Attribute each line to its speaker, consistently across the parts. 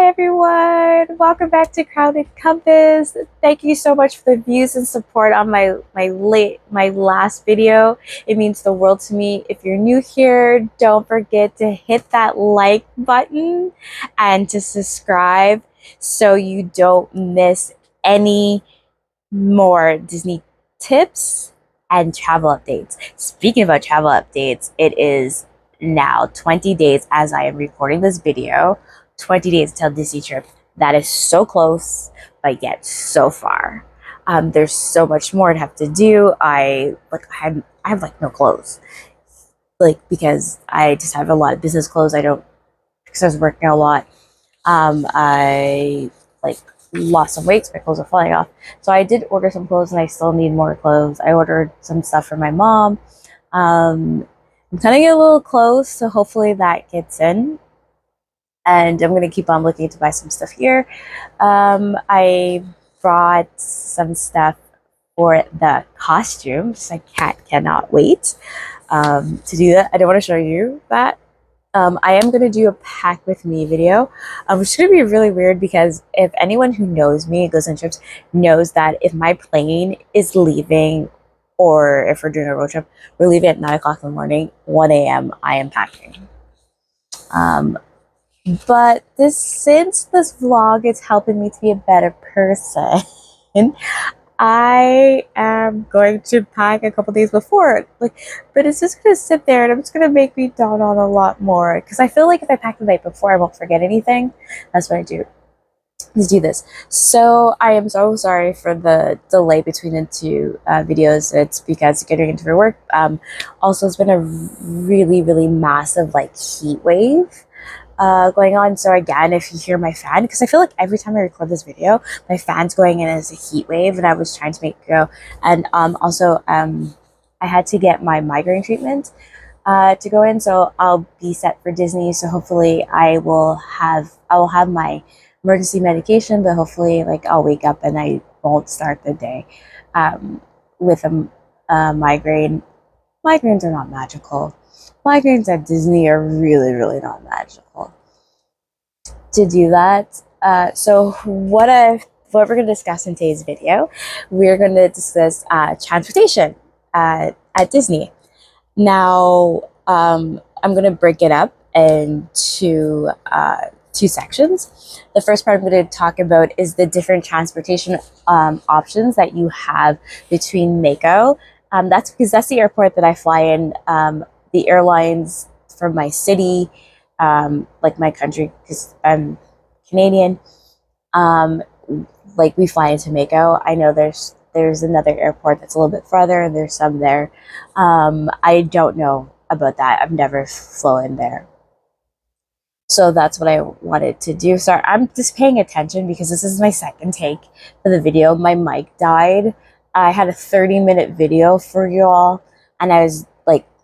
Speaker 1: Hi everyone! Welcome back to Crowded Compass. Thank you so much for the views and support on my last video. It means the world to me. If you're new here, don't forget to hit that like button and to subscribe so you don't miss any more Disney tips and travel updates. Speaking about travel updates, it is now 20 days as I am recording this video. 20 days till Disney trip. That is so close, but yet so far. There's so much more to have to do. I have like no clothes, because I just have a lot of business clothes. Because I was working a lot. I lost some weight, so my clothes are falling off. So I did order some clothes, and I still need more clothes. I ordered some stuff for my mom. I'm kind of getting a little close, so hopefully that gets in. And I'm going to keep on looking to buy some stuff here. I brought some stuff for the costumes. I cannot wait to do that. I don't want to show you that. I am going to do a pack with me video, which is going to be really weird because if anyone who knows me, goes on trips, knows that if my plane is leaving or if we're doing a road trip, we're leaving at 9 o'clock in the morning, 1 a.m., I am packing. But since this vlog is helping me to be a better person, I am going to pack a couple days before. But it's just going to sit there and I'm just going to make me down on a lot more. Because I feel like if I pack the night before, I won't forget anything. That's what I do. Let's do this. So I am so sorry for the delay between the two videos. It's because getting into my work. Also, it's been a really, really massive heat wave going on. So again, if you hear my fan, because I feel like every time I record this video, my fan's going in as a heat wave, and I was trying to make it go. And also, I had to get my migraine treatment to go in, so I'll be set for Disney. So hopefully, I will have my emergency medication, but hopefully, I'll wake up and I won't start the day with a migraine. Migraines are not magical. Migraines at Disney are really, really not magical. To do that, so what we're going to discuss in today's video, we're going to discuss transportation at Disney. Now, I'm going to break it up into two sections. The first part I'm going to talk about is the different transportation options that you have between MCO. That's because that's the airport that I fly in. The airlines from my city, my country, because I'm Canadian, we fly into MCO. I know there's another airport that's a little bit farther, and there's some there. I don't know about that. I've never flown there. So that's what I wanted to do. Sorry, I'm just paying attention because this is my second take for the video. My mic died. I had a 30-minute video for you all, and I was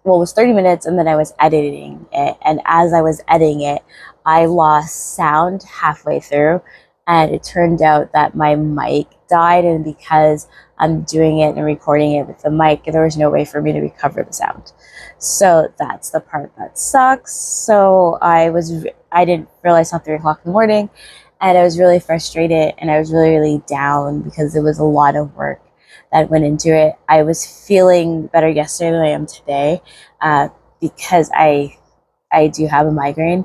Speaker 1: it was 30 minutes, and then I was editing it. And as I was editing it, I lost sound halfway through, and it turned out that my mic died. And because I'm doing it and recording it with the mic, there was no way for me to recover the sound. So that's the part that sucks. So I didn't realize until 3 o'clock in the morning, and I was really frustrated, and I was really, really down because it was a lot of work that went into it. I was feeling better yesterday than I am today because I do have a migraine,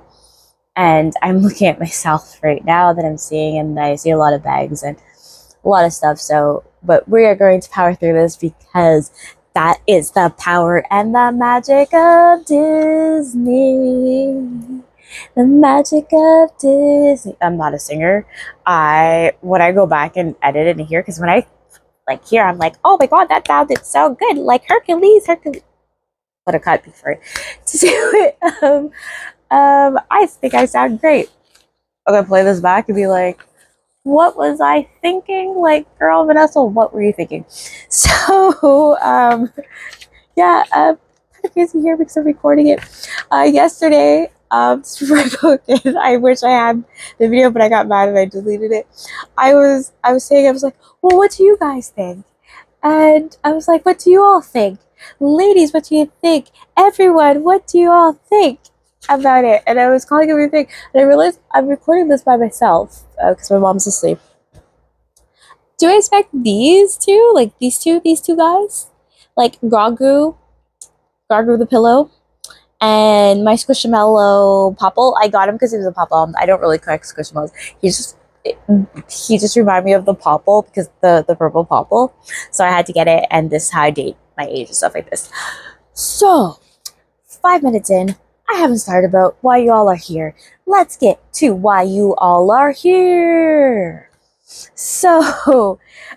Speaker 1: and I'm looking at myself right now that I'm seeing, and I see a lot of bags and a lot of stuff. So, but we are going to power through this because that is the power and the magic of Disney. The magic of Disney. I'm not a singer. When I go back and edit it in here, because when I here, I'm like, oh my god, that sounded so good, like Hercules. What a cut before to do it. I think I sound great. I'm gonna play this back and be like, what was I thinking? Girl, Vanessa, what were you thinking? So, yeah, kind of busy here because I'm recording it. Yesterday, just before I booked it, I wish I had the video, but I got mad and I deleted it. I was saying, I was like, well, what do you guys think? And I was like, what do you all think? Ladies, what do you think? Everyone, what do you all think? about it, and I was calling everything, and I realized I'm recording this by myself because my mom's asleep. Do I expect these two, like these two guys, like Grogu the pillow, and my Squishamallow Popple? I got him because he was a Popple. I don't really collect Squishamallows. He just reminded me of the Popple because the purple Popple, so I had to get it, and this is how I date my age and stuff like this. So 5 minutes in, I haven't started about why you all are here. Let's get to why you all are here. So,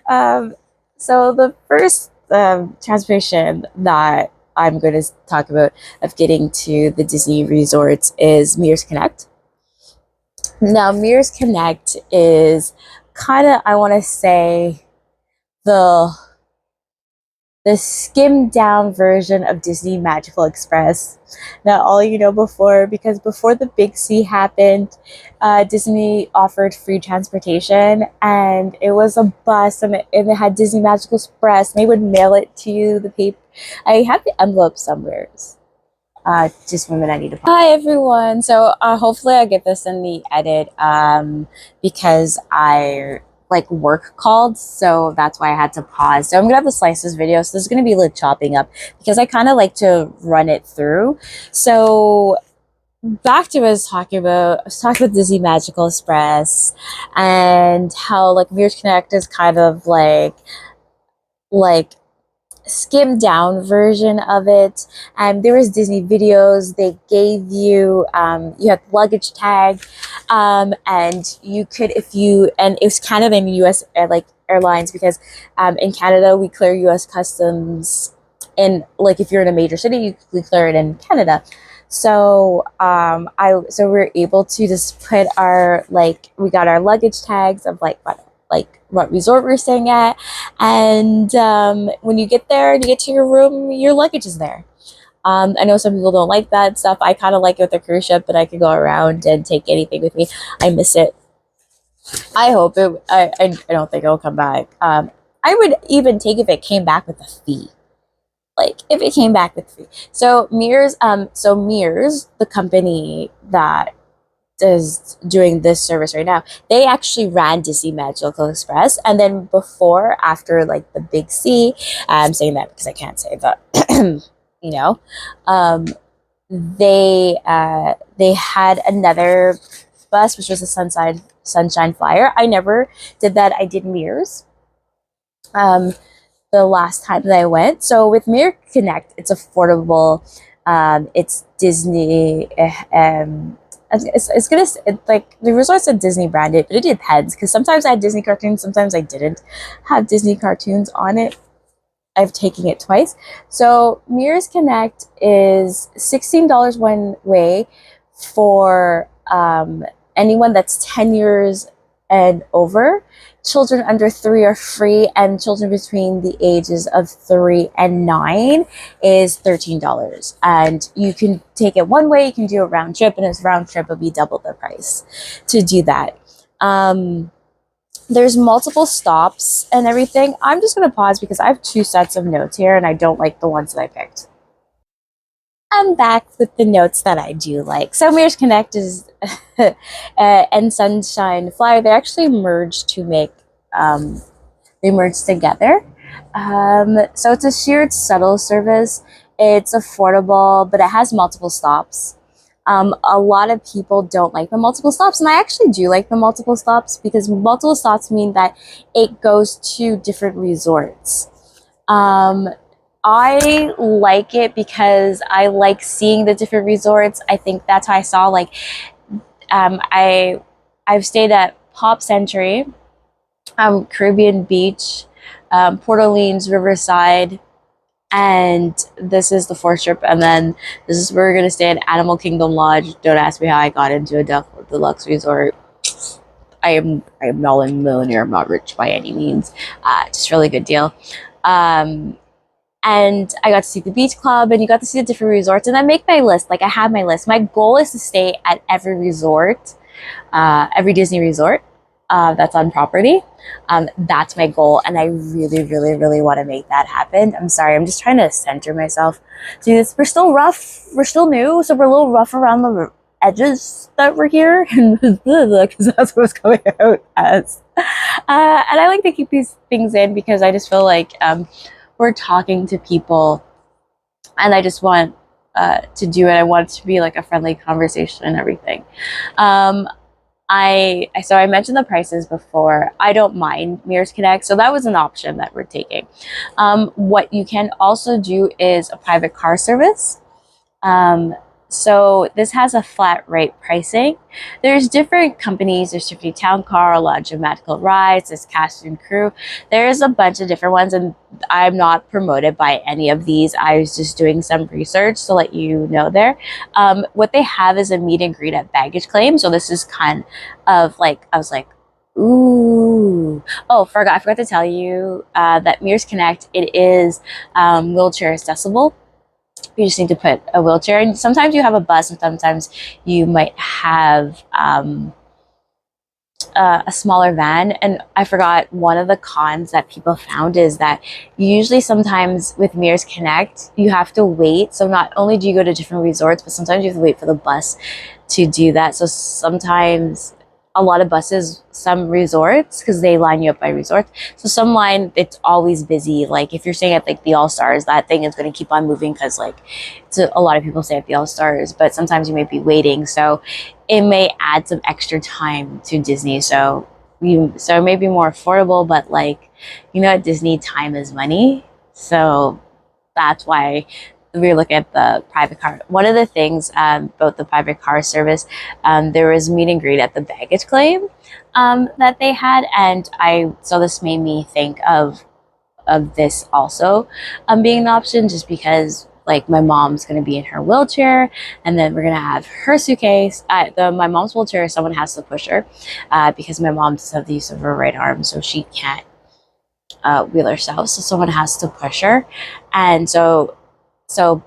Speaker 1: so the first transportation that I'm going to talk about of getting to the Disney resorts is Mears Connect. Now, Mears Connect is kind of, I want to say, the skimmed down version of Disney Magical Express. Now, all you know before, because before the Big C happened, Disney offered free transportation, and it was a bus, and it had Disney Magical Express, and they would mail it to you, the paper. I have the envelope somewhere. Just one minute, I need to. Hi everyone. So hopefully I get this in the edit because I like work called, so that's why I had to pause. So I'm gonna have to slice this video, so there's gonna be like chopping up because I kind of like to run it through. So back to what I was talking about Disney Magical Express and how like Mears Connect is kind of like skimmed down version of it. And there was Disney videos. They gave you you had luggage tag, and you could, if you, and it was Canada and US like airlines, because in Canada we clear US customs, and like if you're in a major city we clear it in Canada. So so we're able to just put our, like, we got our luggage tags of like what resort we're staying at, and when you get there and you get to your room, your luggage is there. I know some people don't like that stuff. I kind of like it with a cruise ship, but I can go around and take anything with me. I miss it. I hope it. I don't think it'll come back. I would even take if it came back with a fee. Like if it came back with a fee. So Mears, the company that is doing this service right now, they actually ran Disney Magical Express, and then before, after like the Big C, I'm saying that because I can't say that, you know, they had another bus, which was a Sunshine Flyer. I never did that. I did Mears the last time that I went. So with Mears Connect, it's affordable. It's Disney. It's like the resorts are Disney branded, but it depends, because sometimes I had Disney cartoons, sometimes I didn't have Disney cartoons on it. I've taken it twice. So Mears Connect is $16 one way for anyone that's 10 years and over. Children under 3 are free, and children between the ages of 3 and 9 is $13. And you can take it one way, you can do a round trip, and this round trip will be double the price to do that. There's multiple stops and everything. I'm just going to pause because I have 2 sets of notes here, and I don't like the ones that I picked. I'm back with the notes that I do like. So Mears Connect is and Sunshine Flyer, they actually merged to make, they merged together. So it's a shared shuttle service. It's affordable, but it has multiple stops. A lot of people don't like the multiple stops, and I actually do like the multiple stops, because multiple stops mean that it goes to different resorts. I like it because I like seeing the different resorts. I think that's how I saw, like, I've stayed at Pop Century, Caribbean Beach, Port Orleans, Riverside, and this is the 4th trip, and then this is where we're gonna stay at Animal Kingdom Lodge. Don't ask me how I got into a deluxe resort. I am not a millionaire. I'm not rich by any means. Just really good deal. And I got to see the beach club, and you got to see the different resorts, and I make my list. Like, I have my list. My goal is to stay at every resort, every Disney resort. that's on property. That's my goal, and I really, really, really want to make that happen. I'm sorry, I'm just trying to center myself. See this? We're still rough. We're still new, so we're a little rough around the edges that we're here, and because that's what's coming out as. And I like to keep these things in because I just feel like we're talking to people, and I just want to do it. I want it to be like a friendly conversation and everything. Um, I mentioned the prices before. I don't mind Mears Connect, so that was an option that we're taking. What you can also do is a private car service. Um, so this has a flat rate pricing. There's different companies. There's 50 Town Car, Lodge of Magical Rides, there's Cast and Crew. There's a bunch of different ones, and I'm not promoted by any of these. I was just doing some research to let you know there. What they have is a meet and greet at baggage claim. So this is kind of like, I was like, ooh. Oh, I forgot to tell you that Mears Connect, it is wheelchair accessible. You just need to put a wheelchair, and sometimes you have a bus, and sometimes you might have a smaller van. And I forgot, one of the cons that people found is that usually sometimes with Mears Connect you have to wait. So not only do you go to different resorts, but sometimes you have to wait for the bus to do that. So sometimes a lot of buses, some resorts, because they line you up by resorts, so some line, it's always busy. Like if you're staying at like the All Stars, that thing is going to keep on moving because like a lot of people stay at the All Stars, but sometimes you may be waiting, so it may add some extra time to Disney. So it may be more affordable, but like, you know, at Disney, time is money. So that's why we're looking at the private car. One of the things about the private car service, there was meet and greet at the baggage claim that they had, and so this made me think of this also being an option, just because like my mom's going to be in her wheelchair, and then we're going to have her suitcase. My mom's wheelchair, someone has to push her because my mom doesn't have the use of her right arm, so she can't wheel herself, so someone has to push her. And so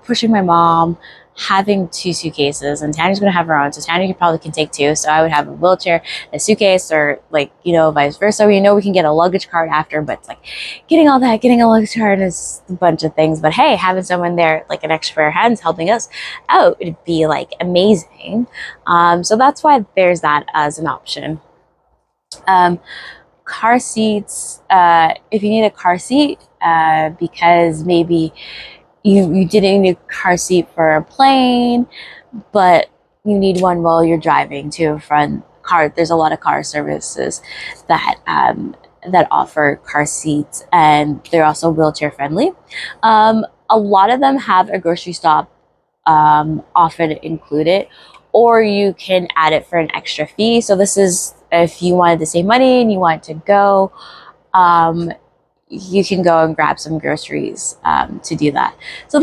Speaker 1: pushing my mom, having two suitcases, and Tanya's gonna have her own. So Tanya probably can take two. So I would have a wheelchair, a suitcase, or like, you know, vice versa. We know we can get a luggage cart after, but it's like getting a luggage cart is a bunch of things. But hey, having someone there, like an extra pair of hands helping us out, it'd be like amazing. So that's why there's that as an option. Car seats, if you need a car seat, because maybe you didn't need a car seat for a plane, but you need one while you're driving to and from car. There's a lot of car services that that offer car seats, and they're also wheelchair friendly. A lot of them have a grocery stop often included, or you can add it for an extra fee. So this is if you wanted to save money and you want to go. You can go and grab some groceries to do that. So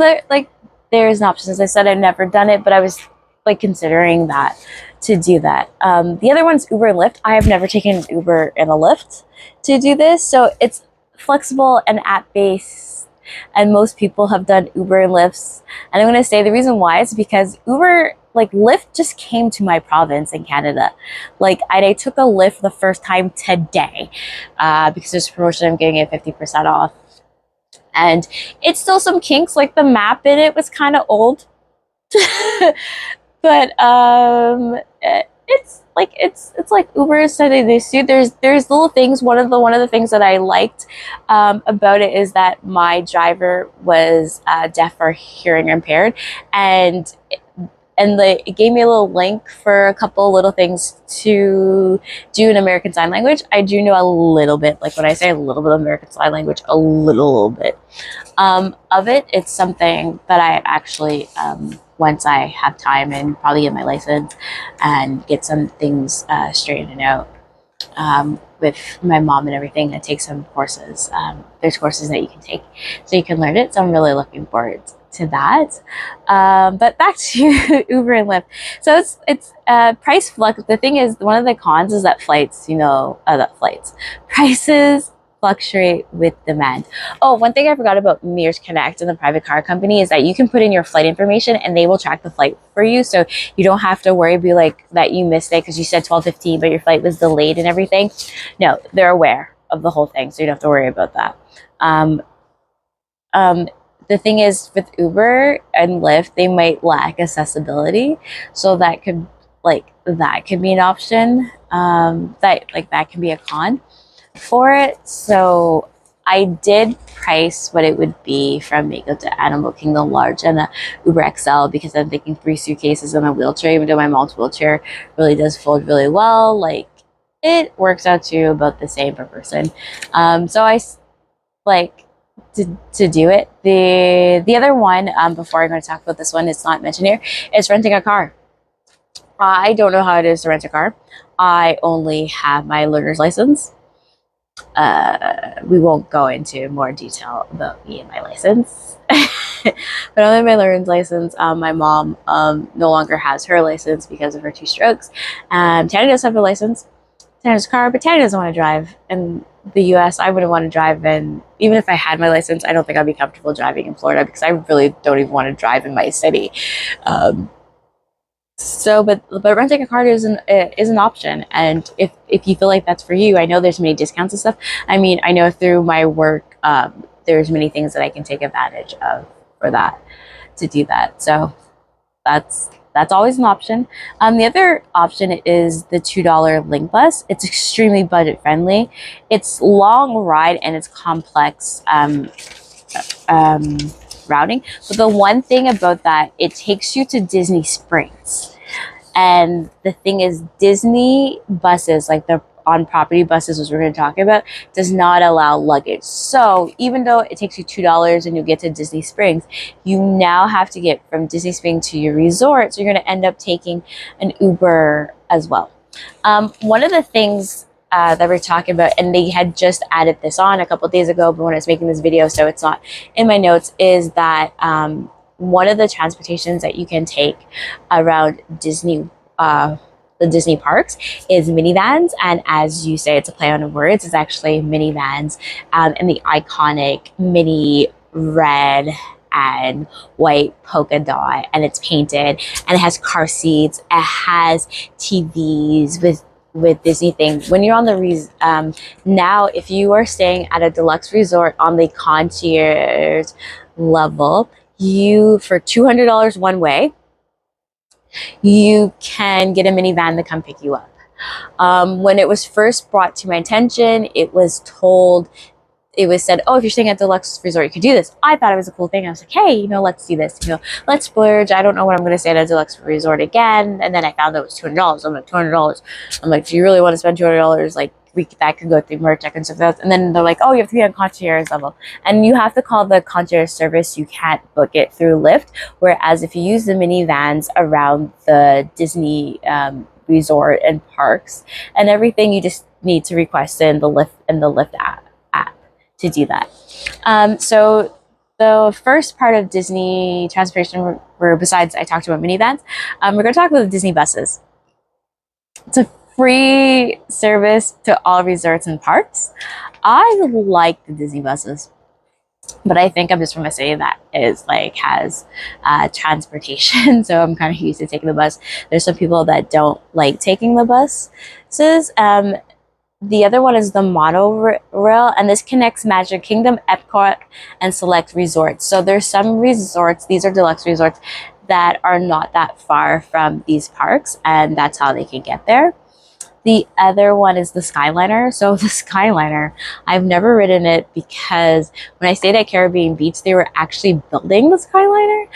Speaker 1: there's an option. As I said, I've never done it, but I was like considering that to do that. The other one's Uber and Lyft. I have never taken Uber and a Lyft to do this, so it's flexible and app based, and most people have done Uber and Lyfts. And I'm going to say the reason why is because Lyft just came to my province in Canada. Like I took a Lyft the first time today because there's a promotion. I'm getting it 50% off, and it's still some kinks. Like the map in it was kind of old, but it's like Uber said they do. There's little things. One of the things that I liked about it is that my driver was deaf or hearing impaired, and it gave me a little link for a couple little things to do in American Sign Language. I do know a little bit, like when I say a little bit of American Sign Language, a little bit of it. It's something that I actually, once I have time and probably get my license and get some things straightened out with my mom and everything, and take some courses. There's courses that you can take so you can learn it. So I'm really looking forward to that. But back to Uber and Lyft. So it's price flex. The thing is, one of the cons is that prices fluctuate with demand. Oh, one thing I forgot about Mears Connect and the private car company is that you can put in your flight information and they will track the flight for you. So you don't have to worry, be like that you missed it because you said 12:15, but your flight was delayed and everything. No, they're aware of the whole thing, so you don't have to worry about that. Um, the thing is with Uber and Lyft, they might lack accessibility, so that could be an option. That can be a con for it. So I did price what it would be from Mako to Animal Kingdom Large and a Uber XL because I'm thinking 3 suitcases and a wheelchair, even though my mom's wheelchair really does fold really well. Like it works out to about the same per person. So I like to do it. The other one, before I'm going to talk about this one, it's not mentioned here, is renting a car. I don't know how it is to rent a car. I only have my learner's license. We won't go into more detail about me and my license. But only my learner's license. My mom no longer has her license because of her 2 strokes. Tanya does have a license. Tana's car, but Tanya doesn't want to drive. In the US, I wouldn't want to drive. And even if I had my license, I don't think I'd be comfortable driving in Florida because I really don't even want to drive in my city. But renting a car is an option, and if you feel like that's for you, I know there's many discounts and stuff. I mean, I know through my work, there's many things that I can take advantage of for that to do that. So that's always an option. The other option is the $2 Link Bus. It's extremely budget friendly. It's long ride and it's complex. Routing. But the one thing about that, it takes you to Disney Springs. And the thing is, Disney buses, like the on-property buses, which we're going to talk about, does not allow luggage. So even though it takes you $2 and you get to Disney Springs, you now have to get from Disney Springs to your resort. So you're going to end up taking an Uber as well. One of the things that we're talking about, and they had just added this on a couple of days ago, but when I was making this video, so it's not in my notes, is that one of the transportations that you can take around Disney, the Disney parks, is minivans. And as you say, it's a play on words. It's actually minivans, and the iconic mini red and white polka dot, and it's painted and it has car seats. It has TVs with Disney things. When you're on the now, if you are staying at a deluxe resort on the concierge level, you, for $200 one way, you can get a minivan to come pick you up. When it was first brought to my attention, it was said, oh, if you're staying at deluxe resort, you could do this. I thought it was a cool thing. I was like, hey, let's do this. Let's splurge. I don't know when I'm going to stay at a deluxe resort again. And then I found out it was $200. I'm like, $200. I'm like, do you really want to spend $200? Like, that could go through merch and stuff. And then they're like, oh, you have to be on concierge level. And you have to call the concierge service. You can't book it through Lyft. Whereas if you use the minivans around the Disney resort and parks and everything, you just need to request in the Lyft app to do that. So the first part of Disney transportation, where besides I talked about minivans, we're going to talk about the Disney buses. It's a free service to all resorts and parks. I like the Disney buses, but I think I'm just from a city that has transportation, so I'm kind of used to taking the bus. There's some people that don't like taking the buses. The other one is the Monorail, and this connects Magic Kingdom, Epcot, and select resorts. So there's some resorts, these are deluxe resorts, that are not that far from these parks, and that's how they can get there. The other one is the Skyliner. So the Skyliner, I've never ridden it because when I stayed at Caribbean Beach, they were actually building the Skyliner.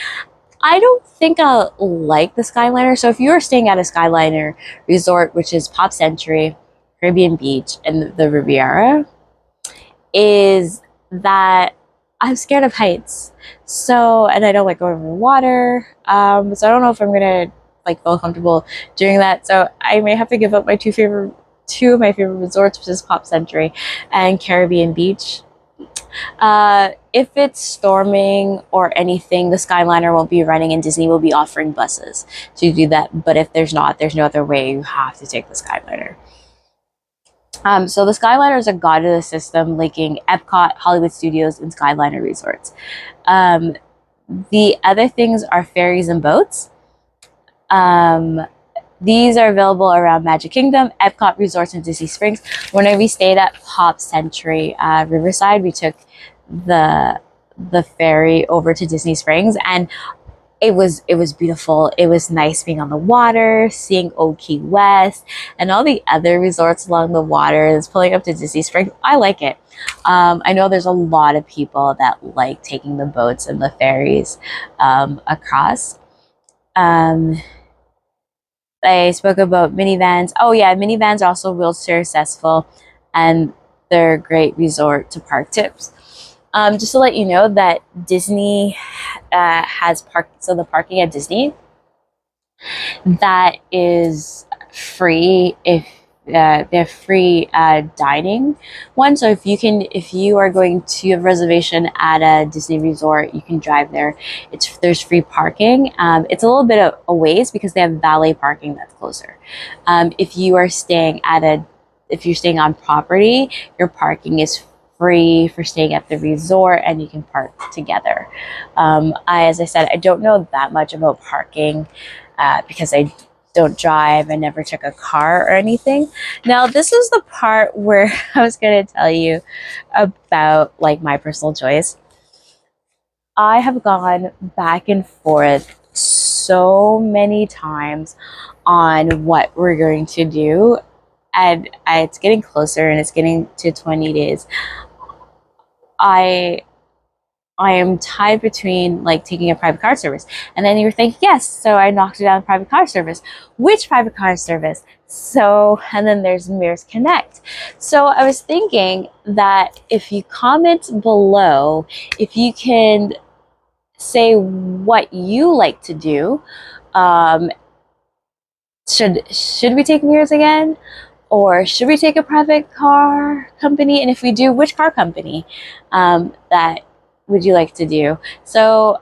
Speaker 1: I don't think I'll like the Skyliner. So if you are staying at a Skyliner resort, which is Pop Century, Caribbean Beach, and the Riviera, is that I'm scared of heights. So, and I don't like going over water. So I don't know if I'm gonna feel comfortable doing that. So I may have to give up my two of my favorite resorts, which is Pop Century and Caribbean Beach. If it's storming or anything, the Skyliner won't be running and Disney will be offering buses to do that. But if there's no other way, you have to take the Skyliner. So the Skyliner is a god of the system linking Epcot, Hollywood Studios, and Skyliner resorts. Um, the other things are ferries and boats. Um, these are available around Magic Kingdom, Epcot Resorts, and Disney Springs. When we stayed at Pop Century Riverside, we took the ferry over to Disney Springs, and it was beautiful. It was nice being on the water, seeing Old Key West, and all the other resorts along the water. It's pulling up to Disney Springs. I like it. I know there's a lot of people that like taking the boats and the ferries across. Um, I spoke about minivans. Oh yeah, minivans are also wheelchair accessible, and they're a great resort to park tips. Just to let you know that Disney has park. So the parking at Disney, that is free if they're free dining one. So if you are going to have a reservation at a Disney resort, you can drive there. There's free parking. It's a little bit of a ways because they have valet parking that's closer. If you are staying if you're staying on property, your parking is free for staying at the resort, and you can park together. As I said, I don't know that much about parking because I don't drive. I never took a car or anything. Now, this is the part where I was going to tell you about like my personal choice. I have gone back and forth so many times on what we're going to do, and it's getting closer, and it's getting to 20 days. I am tied between like taking a private car service. And then you were thinking, yes, so I knocked it down private car service. Which private car service? So, and then there's Mears Connect. So I was thinking that if you comment below, if you can say what you like to do, should we take Mears again? Or should we take a private car company? And if we do, which car company that would you like to do? So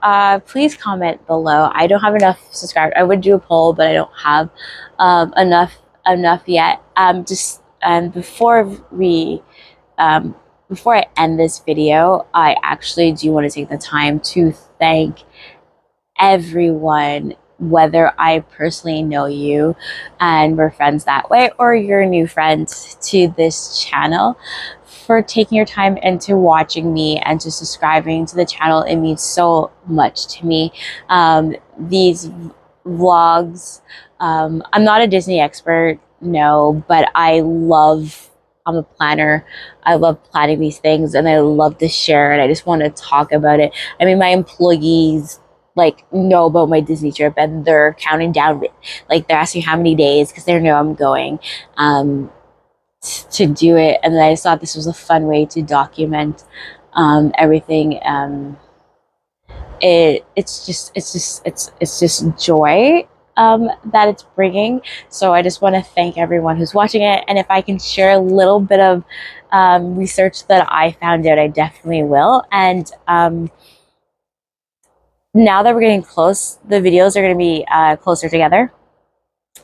Speaker 1: please comment below. I don't have enough subscribers. I would do a poll, but I don't have enough yet. Just before I end this video, I actually do want to take the time to thank everyone, whether I personally know you and we're friends that way, or you're new friends to this channel, for taking your time into watching me and to subscribing to the channel. It means so much to me. These vlogs, I'm not a Disney expert, no, but I'm a planner. I love planning these things, and I love to share, and I just want to talk about it. I mean, my employees like know about my Disney trip, and they're counting down, like they're asking how many days because they know I'm going to do it. And then I just thought this was a fun way to document everything. It's just joy that it's bringing. So I just want to thank everyone who's watching it, and if I can share a little bit of research that I found out, I definitely will. And now that we're getting close, the videos are going to be closer together.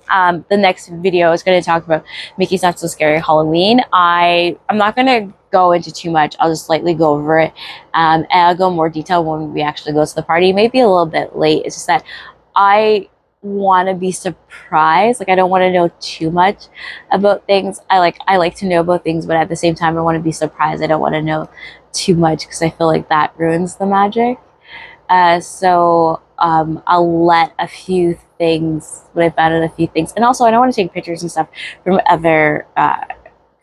Speaker 1: The next video is going to talk about Mickey's Not So Scary Halloween. I'm not going to go into too much. I'll just slightly go over it. And I'll go in more detail when we actually go to the party. Maybe a little bit late. It's just that I want to be surprised. Like, I don't want to know too much about things. I like to know about things, but at the same time, I want to be surprised. I don't want to know too much because I feel like that ruins the magic. So I'll let a few things, what I found out a few things. And also, I don't want to take pictures and stuff from other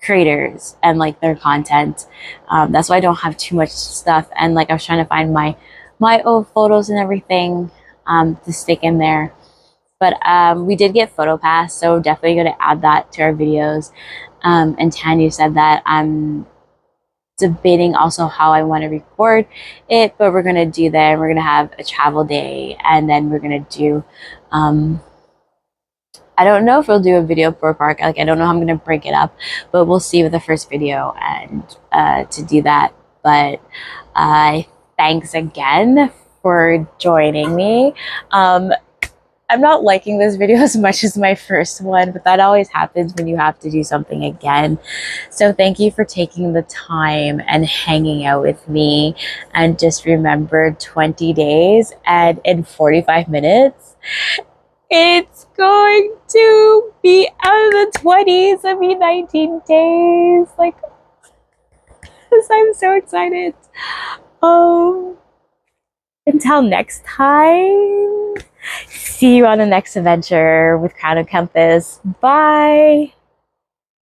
Speaker 1: creators and like their content. That's why I don't have too much stuff. And like I was trying to find my old photos and everything to stick in there. But we did get PhotoPass, so definitely going to add that to our videos. And Tanya said that I'm debating also how I want to record it, but we're going to do that. We're going to have a travel day, and then we're going to do I don't know if we'll do a video per park. Like, I don't know how I'm going to break it up, but we'll see with the first video and to do that. But thanks again for joining me. I'm not liking this video as much as my first one, but that always happens when you have to do something again. So thank you for taking the time and hanging out with me. And just remember, 20 days and in 45 minutes, it's going to be out of the 20s. I mean, 19 days. Like, I'm so excited. Until next time, see you on the next adventure with Crown and Compass. Bye.